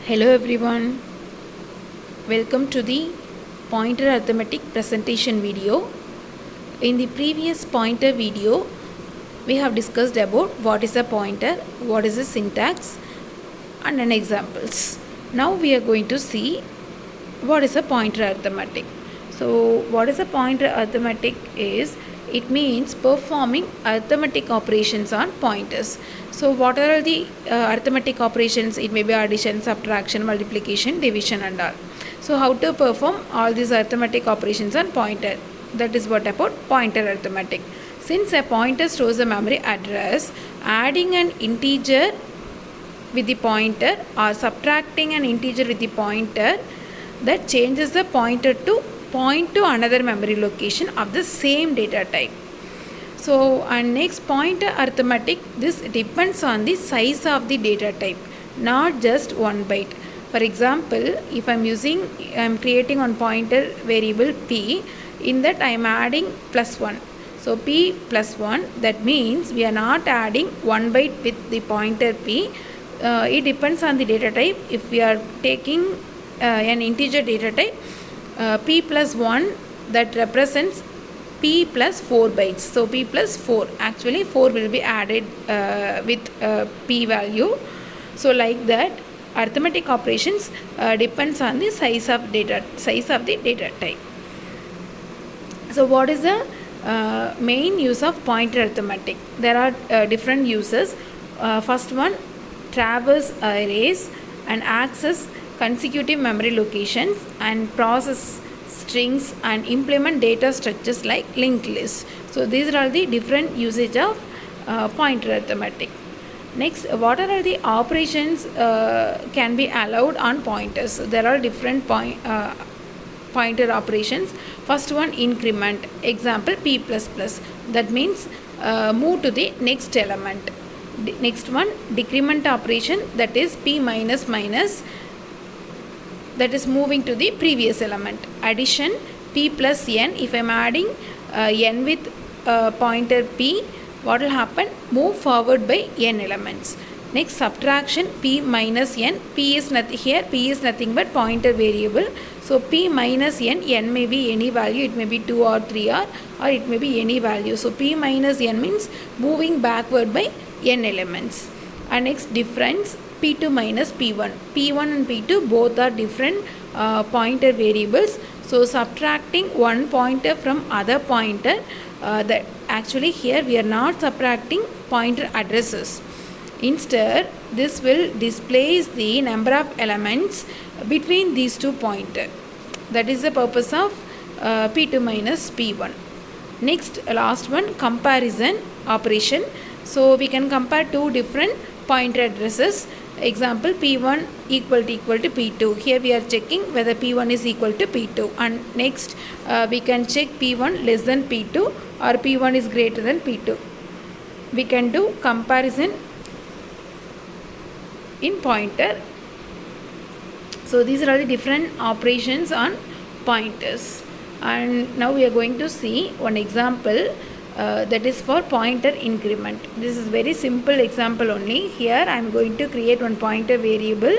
Hello everyone, welcome to the pointer arithmetic presentation video. In the previous pointer video, we have discussed about what is a pointer, what is the syntax and an examples. Now we are going to see what is a pointer arithmetic. So what is a pointer arithmetic is, it means performing arithmetic operations on pointers. So what are the arithmetic operations? It may be addition, subtraction, multiplication, division and all. So how to perform all these arithmetic operations on pointer? That is what about pointer arithmetic. Since a pointer stores a memory address, adding an integer with the pointer or subtracting an integer with the pointer, that changes the pointer to point to another memory location of the same data type. So, and next, pointer arithmetic, this depends on the size of the data type, not just one byte. For example, if I am creating one pointer variable p, in that I am adding +1. So p +1, that means we are not adding 1 byte with the pointer p. It depends on the data type. If we are taking an integer data type, p +1, that represents p plus 4 bytes. So p plus 4, actually 4 will be added with p value. So like that, arithmetic operations depends on the size of the data type. So what is the main use of pointer arithmetic? There are different uses. First one, traverse arrays and access consecutive memory locations and process strings and implement data structures like linked lists. So these are all the different usage of pointer arithmetic. Next, what are all the operations can be allowed on pointers? There are different pointer operations. First one, increment. Example, p++. That means move to the next element. Next one, decrement operation, that is p minus minus, that is moving to the previous element. Addition, p plus n. If I am adding n with pointer p, what will happen? Move forward by n elements. Next, subtraction, p minus n. P is nothing here. P is nothing but pointer variable. So p minus n. N may be any value. It may be 2 or 3 or it may be any value. So p minus n means moving backward by n elements. And next, difference, p2 minus p1. p1 and p2 both are different pointer variables. So subtracting one pointer from other pointer, that actually here we are not subtracting pointer addresses. Instead, this will displace the number of elements between these two pointers. That is the purpose of p2 minus p1. Next, last one, comparison operation. So we can compare two different pointer addresses. Example, p1 equal to p2. Here we are checking whether p1 is equal to p2. And next, we can check p1 less than p2 or p1 is greater than p2. We can do comparison in pointer. So these are all the different operations on pointers. And now we are going to see one example. That is for pointer increment. This is very simple example only. Here I am going to create one pointer variable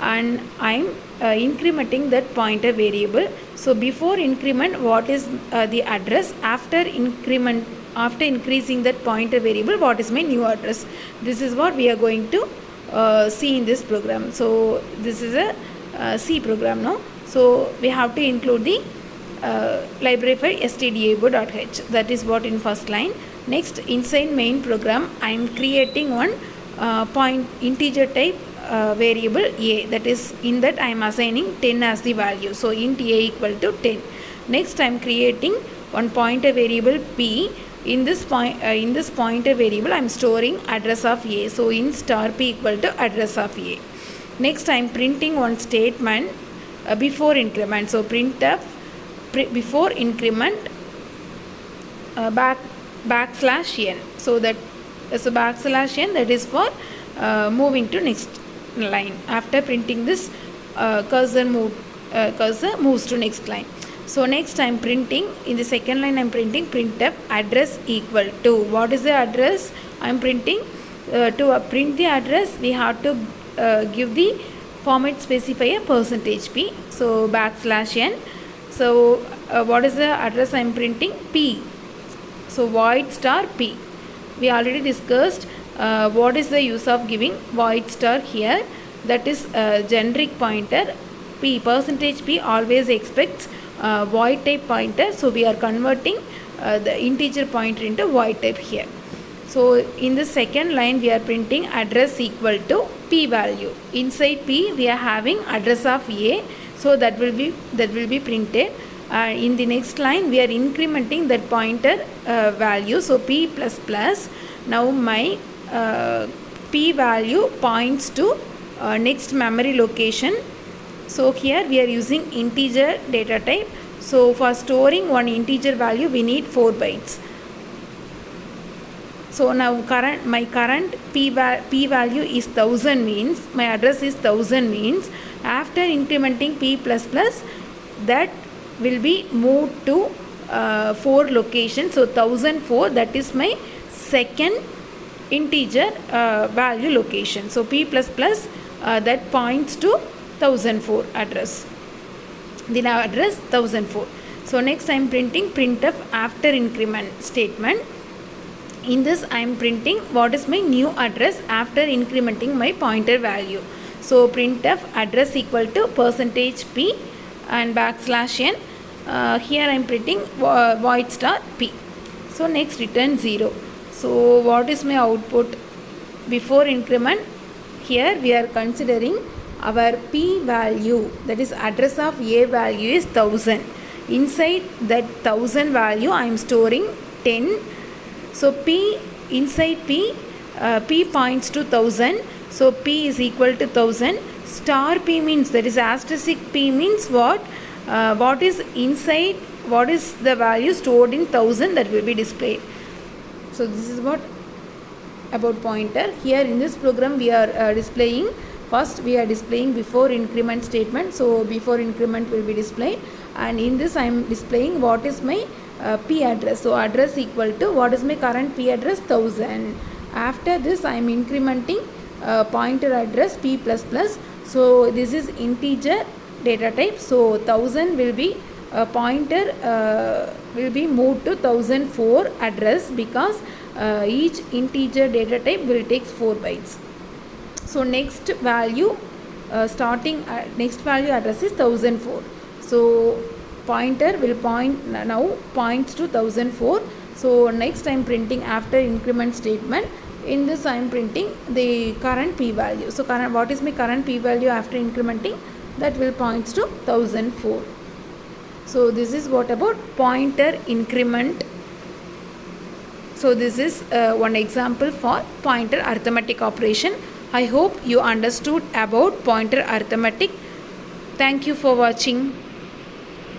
and I am incrementing that pointer variable. So before increment, what is the address? After increment, after increasing that pointer variable, what is my new address? This is what we are going to see in this program. So this is a C program now. So we have to include the library file stdio.h. That is what in first line. Next, inside main program, I am creating one integer type variable a. That is, in that I am assigning 10 as the value. So int a equal to 10. Next, I am creating one pointer variable p. In this pointer variable, I am storing address of a. So int star p equal to address of a. Next, I am printing one statement before increment. So printf before increment backslash n. So that backslash n, that is for moving to next line. After printing this, cursor moves to next line. So next I am printing, in the second line I am printing printf address equal to. What is the address I am printing? To print the address, we have to give the format specify a percentage p, so backslash n. So what is the address I am printing? P, so void star p. We already discussed what is the use of giving void star here. That is generic pointer. P, percentage p always expects void type pointer, so we are converting the integer pointer into void type here. So in the second line we are printing address equal to p value. Inside p we are having address of a, so that will be printed. In the next line we are incrementing that pointer value, so p plus plus. Now my p value points to next memory location. So here we are using integer data type. So for storing one integer value we need 4 bytes. So now my current p value is 1000, means my address is 1000, means after incrementing p plus plus, that will be moved to 4 locations. So 1004, that is my second integer value location. So p plus plus that points to 1004 address. The address 1004. So next I am printing printf after increment statement. In this I am printing what is my new address after incrementing my pointer value. So printf address equal to percentage p and backslash n. Here I am printing void star p. So next return 0. So what is my output before increment? Here we are considering our p value, that is address of a value is 1000. Inside that 1000 value I am storing 10. So p, inside p, p points to 1000. So p is equal to 1000. Star p means, that is asterisk p means what? What is inside, what is the value stored in 1000, that will be displayed. So this is what about pointer. Here in this program we are displaying, first we are displaying before increment statement. So before increment will be displayed, and in this I am displaying what is my p address. So address equal to what is my current p address, 1000. After this I am incrementing pointer address p plus plus. So this is integer data type. So 1000 will be pointer will be moved to 1004 address, because each integer data type will take 4 bytes. So next value next value address is 1004. So pointer will points to 1004. So next I am printing after increment statement. In this I am printing the current p value. So what is my current p value after incrementing? That will points to 1004. So this is what about pointer increment. So this is one example for pointer arithmetic operation. I hope you understood about pointer arithmetic. Thank you for watching.